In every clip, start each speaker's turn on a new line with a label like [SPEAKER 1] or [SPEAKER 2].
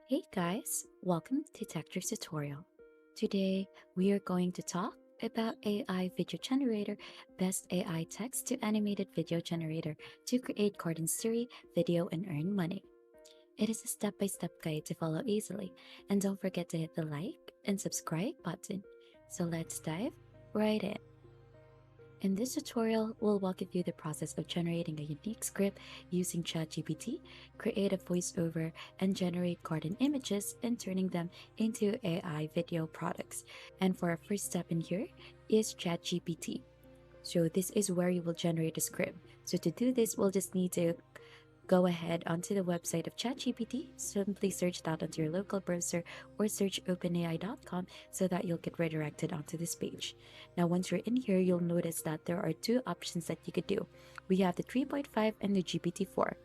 [SPEAKER 1] Hey guys, welcome to Texture's tutorial. Today we are going to talk about AI video generator, best AI text to animated video generator to create cartoon story, video and earn money. It is a step-by-step guide to follow easily, and don't forget to hit the like and subscribe button. So let's dive right in. In this tutorial, we'll walk you through the process of generating a unique script using ChatGPT, create a voiceover, and generate cartoon images and turning them into AI video products. And for our first step in here is ChatGPT. So this is where you will generate a script. So to do this, we'll just need to go ahead onto the website of ChatGPT. Simply search that onto your local browser or search openai.com so that you'll get redirected onto this page. Now, once you're in here, you'll notice that there are two options that you could do. We have the 3.5 and the GPT-4.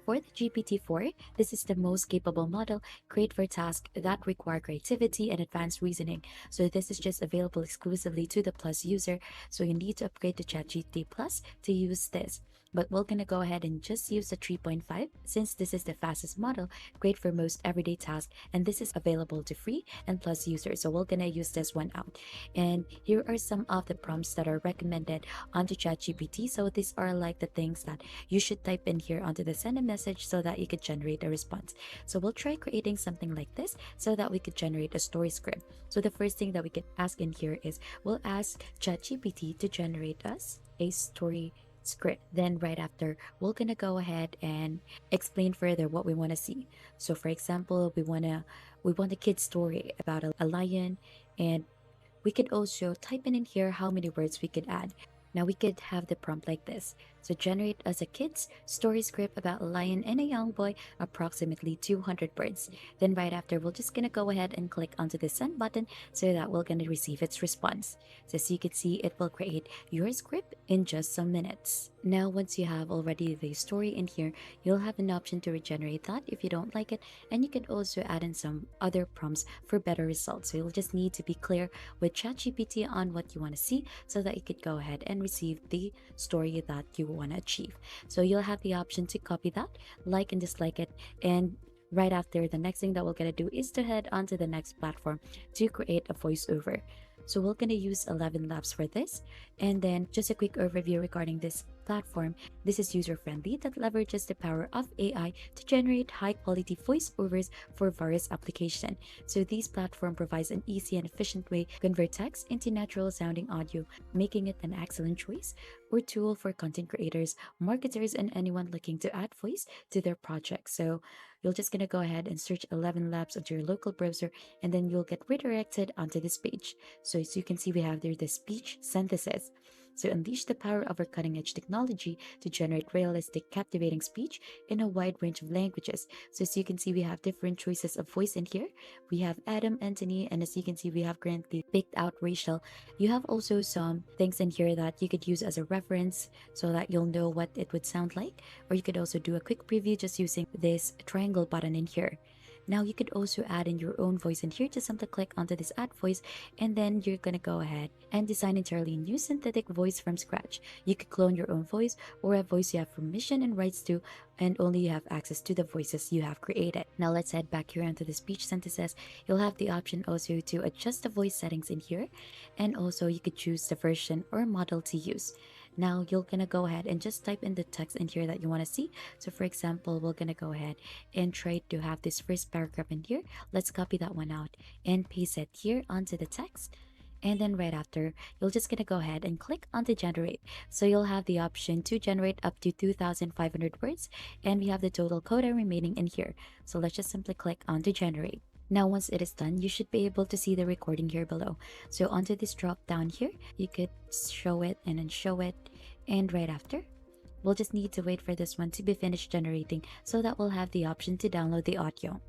[SPEAKER 1] For the GPT-4, this is the most capable model, great for tasks that require creativity and advanced reasoning. So this is just available exclusively to the Plus user. So you need to upgrade to ChatGPT Plus to use this. But we're going to go ahead and just use the 3.5 since this is the fastest model, great for most everyday tasks, and this is available to free and Plus users. So we're going to use this one out. And here are some of the prompts that are recommended onto ChatGPT. So these are like the things that you should type in here onto the send a message so that you could generate a response. So we'll try creating something like this so that we could generate a story script. So the first thing that we could ask in here is we'll ask ChatGPT to generate us a story script. Then right after, we're gonna go ahead and explain further what we want to see. So for example, we want a kid story about a lion, and we could also type in here how many words we could add. Now we could have the prompt like this. So generate us a kid's story script about a lion and a young boy, approximately 200 words. Then right after, we're just gonna go ahead and click onto the send button so that we're gonna receive its response. So as you can see, it will create your script in just some minutes. Now, once you have already the story in here, you'll have an option to regenerate that if you don't like it, and you can also add in some other prompts for better results. So you'll just need to be clear with ChatGPT on what you want to see so that you could go ahead and receive the story that you want to achieve. So you'll have the option to copy that, like and dislike it, and right after, the next thing that we're going to do is to head onto the next platform to create a voiceover. So we're going to use 11 labs for this. And then just a quick overview regarding this platform. This is user-friendly that leverages the power of AI to generate high-quality voiceovers for various applications. So this platform provides an easy and efficient way to convert text into natural-sounding audio, making it an excellent choice or tool for content creators, marketers, and anyone looking to add voice to their project. So you're just going to go ahead and search 11 labs onto your local browser, and then you'll get redirected onto this page. So as you can see, we have there the speech synthesis. So unleash the power of our cutting-edge technology to generate realistic, captivating speech in a wide range of languages. So as you can see, we have different choices of voice in here. We have Adam, Anthony, and as you can see, we have currently picked out Rachel. You have also some things in here that you could use as a reference so that you'll know what it would sound like. Or you could also do a quick preview just using this triangle button in here. Now you could also add in your own voice in here. Just simply click onto this add voice, and then you're gonna go ahead and design entirely new synthetic voice from scratch. You could clone your own voice or a voice you have permission and rights to, and only you have access to the voices you have created. Now let's head back here onto the speech synthesis. You'll have the option also to adjust the voice settings in here, and also you could choose the version or model to use. Now you're gonna go ahead and just type in the text in here that you want to see. So for example, we're gonna go ahead and try to have this first paragraph in here. Let's copy that one out and paste it here onto the text. And then right after, you're just gonna go ahead and click on the generate. So you'll have the option to generate up to 2,500 words, and we have the total quota remaining in here. So let's just simply click on to generate. Now, once it is done, you should be able to see the recording here below. So onto this drop down here, you could show it and then show it. And right after, we'll just need to wait for this one to be finished generating so that we'll have the option to download the audio.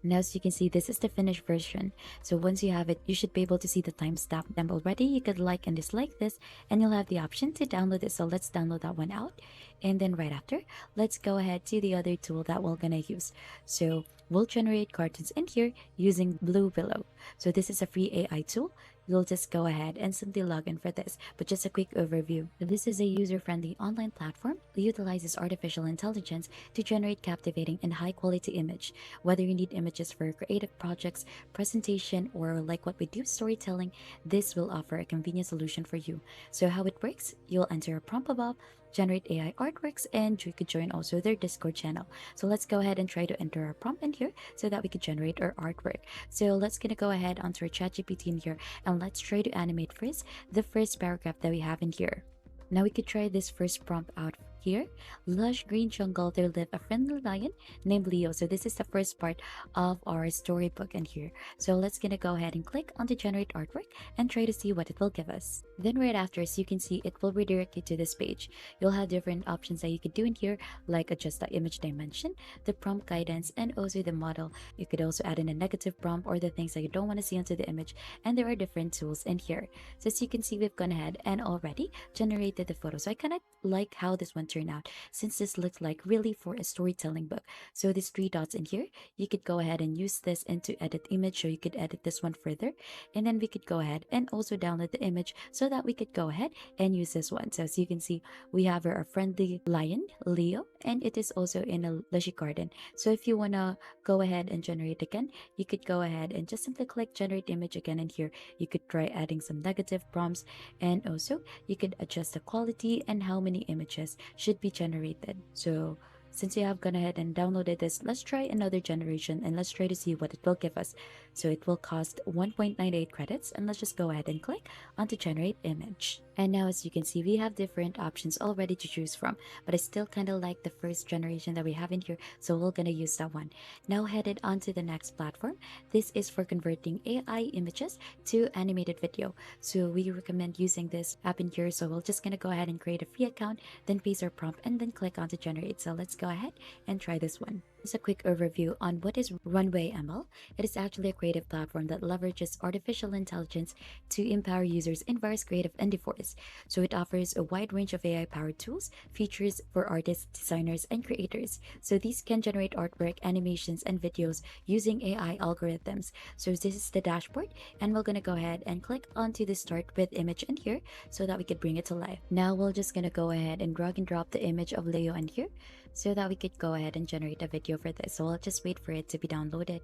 [SPEAKER 1] Now, as you can see, this is the finished version. So once you have it, you should be able to see the timestamp already. You could like and dislike this, and you'll have the option to download it. So let's download that one out. And then right after, let's go ahead to the other tool that we're gonna use. So we'll generate cartoons in here using Blue Willow. So this is a free AI tool. you'll just go ahead and simply log in for this. But just a quick overview. This is a user-friendly online platform that utilizes artificial intelligence to generate captivating and high-quality image. Whether you need images for creative projects, presentation, or like what we do, storytelling, this will offer a convenient solution for you. So how it works, you'll enter a prompt above, generate AI artworks, and you could join also their Discord channel. So let's go ahead and try to enter our prompt in here so that we could generate our artwork. So let's gonna go ahead onto our ChatGPT in here and let's try to animate first the first paragraph that we have in here. Now we could try this first prompt out here. Lush green jungle, there lived a friendly lion named Leo. So this is the first part of our storybook in here. So let's gonna go ahead and click on the generate artwork and try to see what it will give us. Then right after, as you can see, it will redirect you to this page. You'll have different options that you could do in here, like adjust the image dimension, the prompt guidance, and also the model. You could also add in a negative prompt or the things that you don't want to see onto the image, and there are different tools in here. So as you can see, we've gone ahead and already generated the photo. So I kind of like how this one turned out, since this looks like really for a storytelling book. So these three dots in here, you could go ahead and use this into edit image, so you could edit this one further, and then we could go ahead and also download the image so that we could go ahead and use this one. So as you can see, we have our friendly lion Leo, and it is also in a lushy garden. So if you want to go ahead and generate again, you could go ahead and just simply click generate image again. And here you could try adding some negative prompts, and also you could adjust the quality and how many images should be generated. So since you have gone ahead and downloaded this, let's try another generation and let's try to see what it will give us. So it will cost 1.98 credits, and let's just go ahead and click on to generate image. And now as you can see, we have different options already to choose from, but I still kind of like the first generation that we have in here, so we're gonna use that one. Now headed on to the next platform. This is for converting AI images to animated video. So we recommend using this app in here. So we're just gonna go ahead and create a free account, then paste our prompt, and then click on to generate. So let's go ahead and try this one. Just a quick overview on what is Runway ML. It is actually a creative platform that leverages artificial intelligence to empower users in various creative endeavors. So it offers a wide range of AI-powered tools, features for artists, designers, and creators. So these can generate artwork, animations, and videos using AI algorithms. So this is the dashboard, and we're gonna go ahead and click onto the start with image in here so that we could bring it to life. Now we're just gonna go ahead and drag and drop the image of Leo in here so that we could go ahead and generate a video for this. So I'll just wait for it to be downloaded.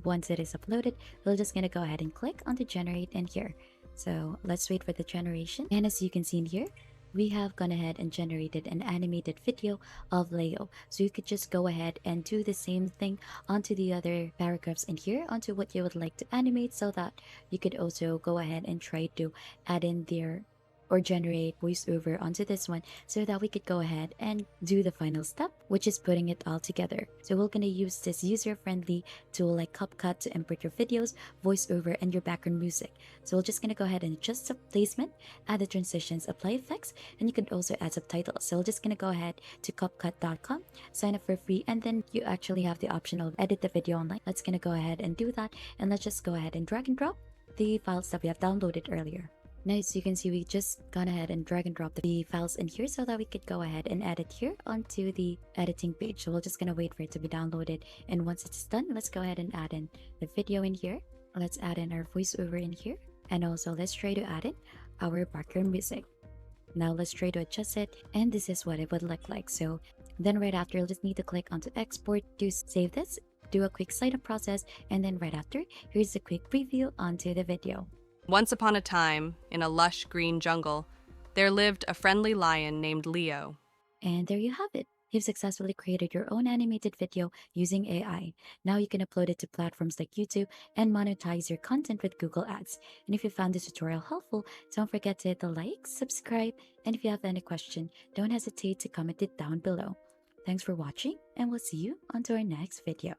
[SPEAKER 1] Once it is uploaded, we're just gonna go ahead and click on the generate in here. So let's wait for the generation. And as you can see in here, we have gone ahead and generated an animated video of Leo. So you could just go ahead and do the same thing onto the other paragraphs in here, onto what you would like to animate, so that you could also go ahead and try to add in their or generate voiceover onto this one so that we could go ahead and do the final step, which is putting it all together. So we're gonna use this user-friendly tool like CapCut to import your videos, voiceover, and your background music. So we're just gonna go ahead and adjust the placement, add the transitions, apply effects, and you can also add subtitles. So we're just gonna go ahead to CapCut.com, sign up for free, and then you actually have the option of edit the video online. Let's gonna go ahead and do that, and let's just go ahead and drag and drop the files that we have downloaded earlier. Now, as you can see, we just gone ahead and drag and drop the files in here so that we could go ahead and add it here onto the editing page. So we're just gonna wait for it to be downloaded. And once it's done, let's go ahead and add in the video in here. Let's add in our voiceover in here. And also let's try to add in our background music. Now let's try to adjust it. And this is what it would look like. So then right after, you'll just need to click onto export to save this, do a quick sign up process. And then right after, here's a quick preview onto the video.
[SPEAKER 2] Once upon a time, in a lush green jungle, there lived a friendly lion named Leo.
[SPEAKER 1] And there you have it. You've successfully created your own animated video using AI. Now you can upload it to platforms like YouTube and monetize your content with Google Ads. And if you found this tutorial helpful, don't forget to hit the like, subscribe, and if you have any question, don't hesitate to comment it down below. Thanks for watching, and we'll see you on to our next video.